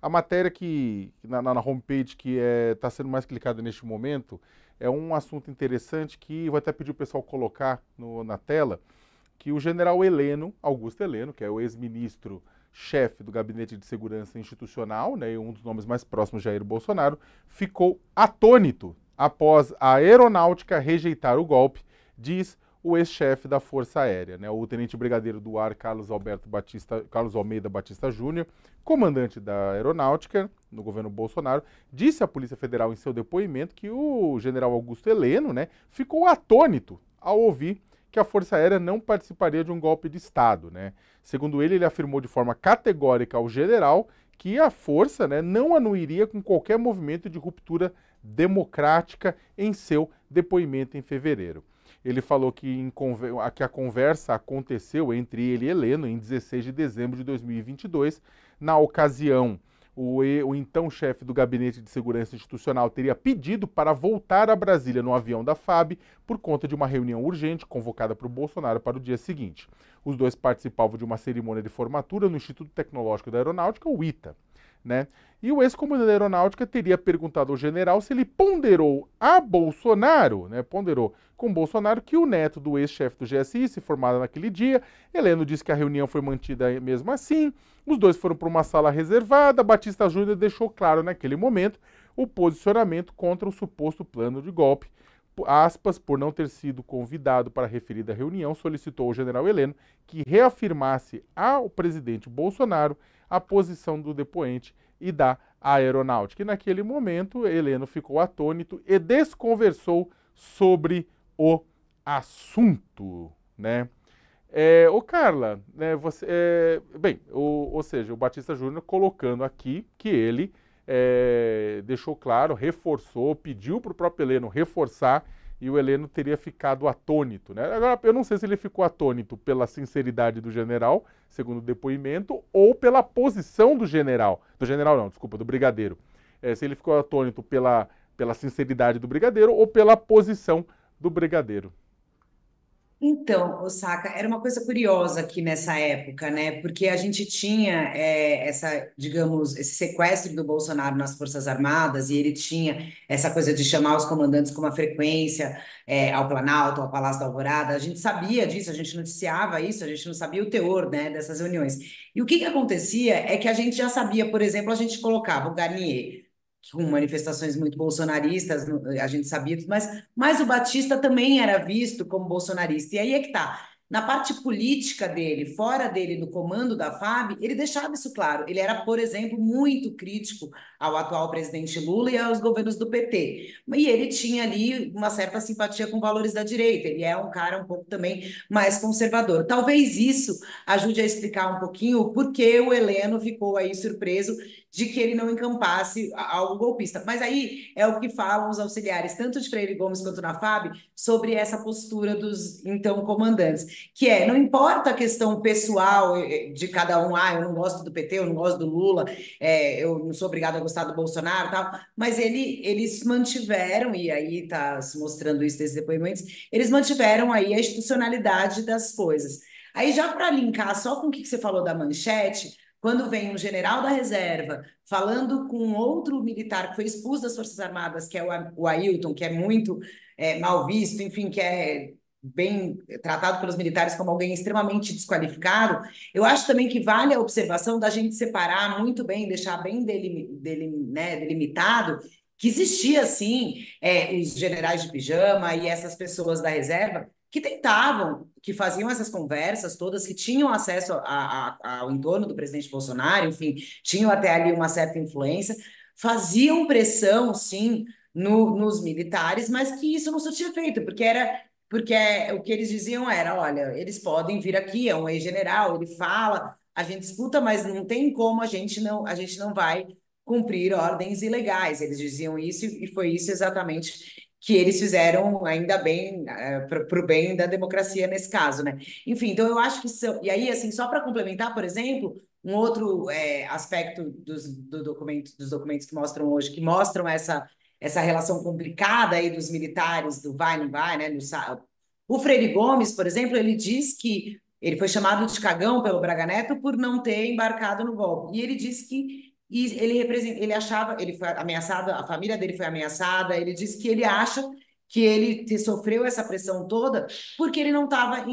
A matéria que na homepage que está sendo mais clicada neste momento é um assunto interessante que vou até pedir o pessoal colocar na tela, que o general Heleno, Augusto Heleno, que é o ex-ministro-chefe do Gabinete de Segurança Institucional, né, e um dos nomes mais próximos de Jair Bolsonaro, ficou atônito após a aeronáutica rejeitar o golpe, diz o ex-chefe da Força Aérea, né, o tenente brigadeiro do ar Carlos Almeida Batista Júnior, comandante da aeronáutica no governo Bolsonaro, disse à Polícia Federal em seu depoimento que o general Augusto Heleno, né, ficou atônito ao ouvir que a Força Aérea não participaria de um golpe de Estado, né? Segundo ele afirmou de forma categórica ao general que a Força, né, não anuiria com qualquer movimento de ruptura democrática em seu depoimento em fevereiro. Ele falou que a conversa aconteceu entre ele e Heleno em 16 de dezembro de 2022. Na ocasião, o então chefe do Gabinete de Segurança Institucional teria pedido para voltar a Brasília no avião da FAB por conta de uma reunião urgente convocada por Bolsonaro para o dia seguinte. Os dois participavam de uma cerimônia de formatura no Instituto Tecnológico da Aeronáutica, o ITA, né? E o ex-comandante da Aeronáutica teria perguntado ao general se ele ponderou a Bolsonaro, né? Ponderou com Bolsonaro que o neto do ex-chefe do GSI se formara naquele dia. Heleno disse que a reunião foi mantida mesmo assim. Os dois foram para uma sala reservada. Batista Júnior deixou claro naquele momento o posicionamento contra o suposto plano de golpe. Aspas, por não ter sido convidado para a referida reunião, solicitou ao general Heleno que reafirmasse ao presidente Bolsonaro a posição do depoente e da aeronáutica. E naquele momento, Heleno ficou atônito e desconversou sobre o assunto, né? Ô Carla, né, ou seja, o Batista Júnior colocando aqui que ele deixou claro, reforçou, pediu para o próprio Heleno reforçar e o Heleno teria ficado atônito, né? Agora, eu não sei se ele ficou atônito pela sinceridade do general, segundo o depoimento, ou pela posição do general não, desculpa, do brigadeiro. Se ele ficou atônito pela sinceridade do brigadeiro ou pela posição do brigadeiro. Então, Osaka, era uma coisa curiosa aqui nessa época, né? Porque a gente tinha digamos, esse sequestro do Bolsonaro nas Forças Armadas e ele tinha essa coisa de chamar os comandantes com uma frequência ao Planalto, ao Palácio da Alvorada. A gente sabia disso, a gente noticiava isso, a gente não sabia o teor, né, dessas reuniões. E o que que acontecia é que a gente já sabia, por exemplo, a gente colocava o Garnier com manifestações muito bolsonaristas, a gente sabia, mas o Batista também era visto como bolsonarista. E aí é que tá. Na parte política dele, fora dele, no comando da FAB, ele deixava isso claro. Ele era, por exemplo, muito crítico ao atual presidente Lula e aos governos do PT. E ele tinha ali uma certa simpatia com valores da direita. Ele é um cara um pouco também mais conservador. Talvez isso ajude a explicar um pouquinho o porquê o Heleno ficou aí surpreso de que ele não encampasse algo golpista. Mas aí é o que falam os auxiliares, tanto de Freire Gomes quanto na FAB, sobre essa postura dos então comandantes, que não importa a questão pessoal de cada um, eu não gosto do PT, eu não gosto do Lula, eu não sou obrigado a gostar do Bolsonaro, tal, mas eles mantiveram, e aí está se mostrando isso desses depoimentos, eles mantiveram aí a institucionalidade das coisas. Aí já para linkar só com o que você falou da manchete, quando vem um general da reserva falando com outro militar que foi expulso das Forças Armadas, que é o Ailton, que é muito mal visto, enfim, que é bem tratado pelos militares como alguém extremamente desqualificado, eu acho também que vale a observação da gente separar muito bem, deixar bem delimitado que existia, sim, os generais de pijama e essas pessoas da reserva que tentavam, que faziam essas conversas todas, que tinham acesso ao entorno do presidente Bolsonaro, enfim, tinham até ali uma certa influência, faziam pressão, sim, nos militares, mas que isso não surtia efeito, porque o que eles diziam era, olha, eles podem vir aqui, é um ex-general, ele fala, a gente escuta, mas não tem como a gente não vai cumprir ordens ilegais. Eles diziam isso e foi isso exatamente que eles fizeram, ainda bem, para o bem da democracia nesse caso, né? Enfim, então eu acho que e aí, assim, só para complementar, por exemplo, um outro aspecto dos documentos que mostram hoje, que mostram essa relação complicada aí dos militares, do vai, não vai, né? O Freire Gomes, por exemplo, ele diz que ele foi chamado de cagão pelo Braga Neto por não ter embarcado no golpe. E ele disse que e ele achava, ele foi ameaçado, a família dele foi ameaçada, ele disse que ele acha que ele sofreu essa pressão toda porque ele não estava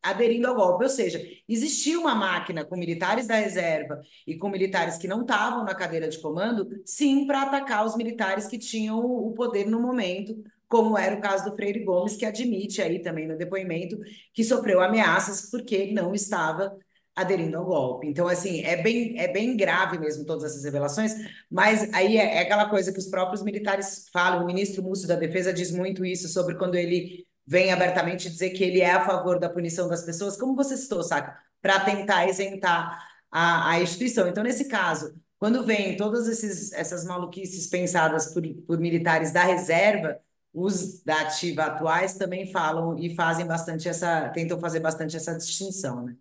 aderindo ao golpe. Ou seja, existia uma máquina com militares da reserva e com militares que não estavam na cadeira de comando, sim, para atacar os militares que tinham o poder no momento, como era o caso do Freire Gomes, que admite aí também no depoimento que sofreu ameaças porque ele não estava aderindo ao golpe. Então, assim, é bem grave mesmo todas essas revelações, mas aí é aquela coisa que os próprios militares falam, o ministro Múcio da Defesa diz muito isso sobre quando ele vem abertamente dizer que ele é a favor da punição das pessoas, como você citou, saca? Para tentar isentar a instituição. Então, nesse caso, quando vem todas essas maluquices pensadas por militares da reserva, os da ativa atuais também falam e fazem bastante tentam fazer bastante essa distinção, né?